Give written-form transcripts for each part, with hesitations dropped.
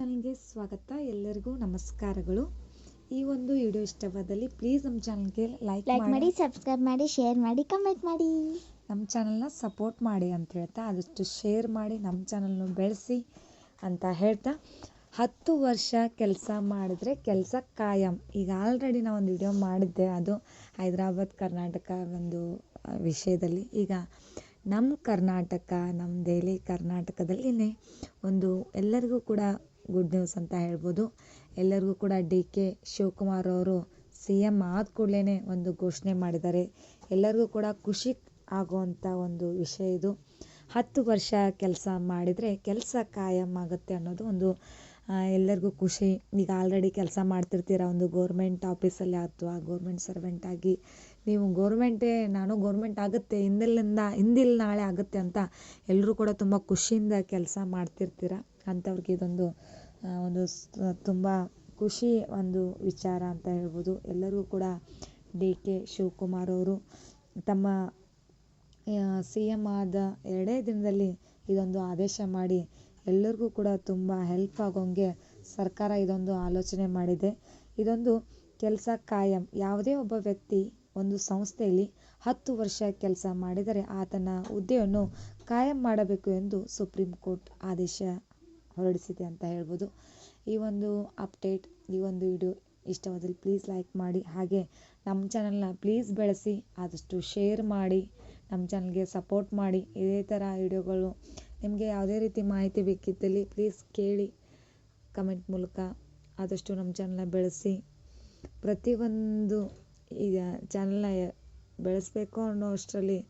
ಚಾನಲ್ಗೆ ಸ್ವಾಗತ. ಎಲ್ಲರಿಗೂ ನಮಸ್ಕಾರಗಳು. ಈ ಒಂದು ವಿಡಿಯೋ ಇಷ್ಟವಾದಲ್ಲಿ ಪ್ಲೀಸ್ ನಮ್ಮ ಚಾನಲ್ಗೆ ಲೈಕ್ ಮಾಡಿ, ಸಬ್ಸ್ಕ್ರೈಬ್ ಮಾಡಿ, ಶೇರ್ ಮಾಡಿ, ಕಮೆಂಟ್ ಮಾಡಿ, ನಮ್ಮ ಚಾನಲ್ನ ಸಪೋರ್ಟ್ ಮಾಡಿ ಅಂತ ಹೇಳ್ತಾ, ಆದಷ್ಟು ಶೇರ್ ಮಾಡಿ ನಮ್ಮ ಚಾನಲ್ನ ಬೆಳೆಸಿ ಅಂತ ಹೇಳ್ತಾ, 10 ವರ್ಷ ಕೆಲಸ ಮಾಡಿದ್ರೆ ಕೆಲಸ ಕಾಯಂ. ಈಗ ಆಲ್ರೆಡಿ ನಾನು ಒಂದು ವಿಡಿಯೋ ಮಾಡಿದ್ದೆ, ಅದು ಹೈದರಾಬಾದ್ ಕರ್ನಾಟಕ ಒಂದು ವಿಷಯದಲ್ಲಿ. ಈಗ ನಮ್ಮ ಕರ್ನಾಟಕ, ನಮ್ಮ ದೆಹಲಿ ಕರ್ನಾಟಕದಲ್ಲಿನೇ ಒಂದು ಎಲ್ಲರಿಗೂ ಕೂಡ ಗುಡ್ ನ್ಯೂಸ್ ಅಂತ ಹೇಳ್ಬೋದು. ಎಲ್ಲರಿಗೂ ಕೂಡ DK ಶಿವಕುಮಾರ್ ಅವರು CM ಆದ ಕೂಡಲೇ ಒಂದು ಘೋಷಣೆ ಮಾಡಿದ್ದಾರೆ. ಎಲ್ಲರಿಗೂ ಕೂಡ ಖುಷಿ ಆಗುವಂಥ ಒಂದು ವಿಷಯ ಇದು. 10 ವರ್ಷ ಕೆಲಸ ಮಾಡಿದರೆ ಕೆಲಸ ಕಾಯಂ ಆಗುತ್ತೆ ಅನ್ನೋದು ಒಂದು ಎಲ್ಲರಿಗೂ ಖುಷಿ. ಈಗ ಆಲ್ರೆಡಿ ಕೆಲಸ ಮಾಡ್ತಿರ್ತೀರ ಒಂದು ಗೌರ್ಮೆಂಟ್ ಆಫೀಸಲ್ಲಿ ಅಥವಾ ಗೌರ್ಮೆಂಟ್ ಸರ್ವೆಂಟ್ ಆಗಿ. ನೀವು ನಾನು ಗೌರ್ಮೆಂಟ್ ಆಗುತ್ತೆ ಇಂದಿಲ್ಲ ನಾಳೆ ಆಗುತ್ತೆ ಅಂತ ಎಲ್ಲರೂ ಕೂಡ ತುಂಬ ಖುಷಿಯಿಂದ ಕೆಲಸ ಮಾಡ್ತಿರ್ತೀರ. ಅಂಥವ್ರಿಗೆ ಇದೊಂದು ತುಂಬ ಖುಷಿ ಒಂದು ವಿಚಾರ ಅಂತ ಹೇಳ್ಬೋದು. ಎಲ್ಲರಿಗೂ ಕೂಡ DK ಶಿವಕುಮಾರ್ ಅವರು ತಮ್ಮ CM ಆದ 2 ದಿನದಲ್ಲಿ ಇದೊಂದು ಆದೇಶ ಮಾಡಿ ಎಲ್ಲರಿಗೂ ಕೂಡ ತುಂಬ ಹೆಲ್ಪ್ ಆಗೋಂಗೆ ಸರ್ಕಾರ ಇದೊಂದು ಆಲೋಚನೆ ಮಾಡಿದೆ. ಇದೊಂದು ಕೆಲಸ ಕಾಯಂ. ಯಾವುದೇ ಒಬ್ಬ ವ್ಯಕ್ತಿ ಒಂದು ಸಂಸ್ಥೆಯಲ್ಲಿ 10 ವರ್ಷ ಕೆಲಸ ಮಾಡಿದರೆ ಆತನ ಹುದ್ದೆಯನ್ನು ಕಾಯಂ ಮಾಡಬೇಕು ಎಂದು ಸುಪ್ರೀಂ ಕೋರ್ಟ್ ಆದೇಶ ಹೊರಡಿಸಿದೆ ಅಂತ ಹೇಳ್ಬೋದು. ಈ ಒಂದು ಅಪ್ಡೇಟ್, ಈ ಒಂದು ವಿಡಿಯೋ ಇಷ್ಟವಾದಲ್ಲಿ ಪ್ಲೀಸ್ ಲೈಕ್ ಮಾಡಿ, ಹಾಗೆ ನಮ್ಮ ಚಾನಲ್ನ ಪ್ಲೀಸ್ ಬೆಳೆಸಿ, ಆದಷ್ಟು ಶೇರ್ ಮಾಡಿ, ನಮ್ಮ ಚಾನಲ್ಗೆ ಸಪೋರ್ಟ್ ಮಾಡಿ. ಇದೇ ಥರ ವಿಡಿಯೋಗಳು ನಿಮಗೆ ಯಾವುದೇ ರೀತಿ ಮಾಹಿತಿ ಬೇಕಿದ್ದಲ್ಲಿ ಪ್ಲೀಸ್ ಕೇಳಿ ಕಮೆಂಟ್ ಮೂಲಕ. ಆದಷ್ಟು ನಮ್ಮ ಚಾನಲ್ನ ಬೆಳೆಸಿ. ಪ್ರತಿಯೊಂದು ಈಗ ಚಾನಲ್ನ ಬೆಳೆಸಬೇಕು ಅನ್ನೋ ಅಷ್ಟರಲ್ಲಿ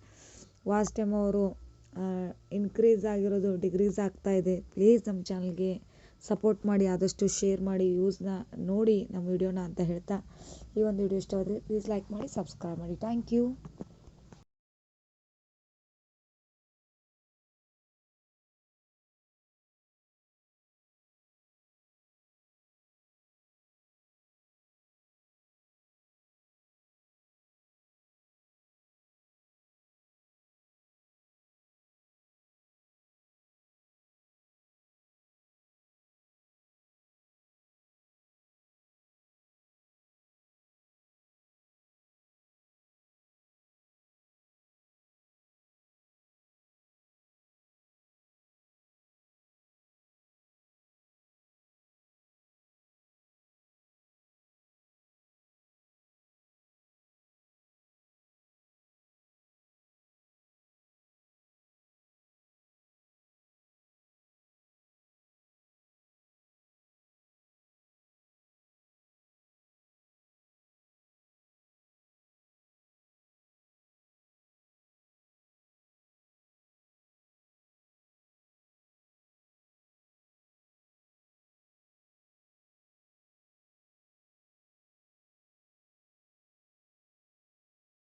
ವಾಚ್ ಟೈಮ್ ಅವರು ಇನ್ಕ್ರೀಸ್ ಆಗಿರೋದು ಡಿಕ್ರೀಸ್ ಆಗ್ತಾ ಇದೆ. ಪ್ಲೀಸ್ ನಮ್ಮ ಚಾನಲ್ಗೆ ಸಪೋರ್ಟ್ ಮಾಡಿ, ಆದಷ್ಟು ಶೇರ್ ಮಾಡಿ, ಯೂಸ್ನ ನೋಡಿ ನಮ್ಮ ವಿಡಿಯೋನ ಅಂತ ಹೇಳ್ತಾ, ಈ ಒಂದು ವಿಡಿಯೋ ಇಷ್ಟವಾದರೆ ಪ್ಲೀಸ್ ಲೈಕ್ ಮಾಡಿ, ಸಬ್ಸ್ಕ್ರೈಬ್ ಮಾಡಿ. Thank you.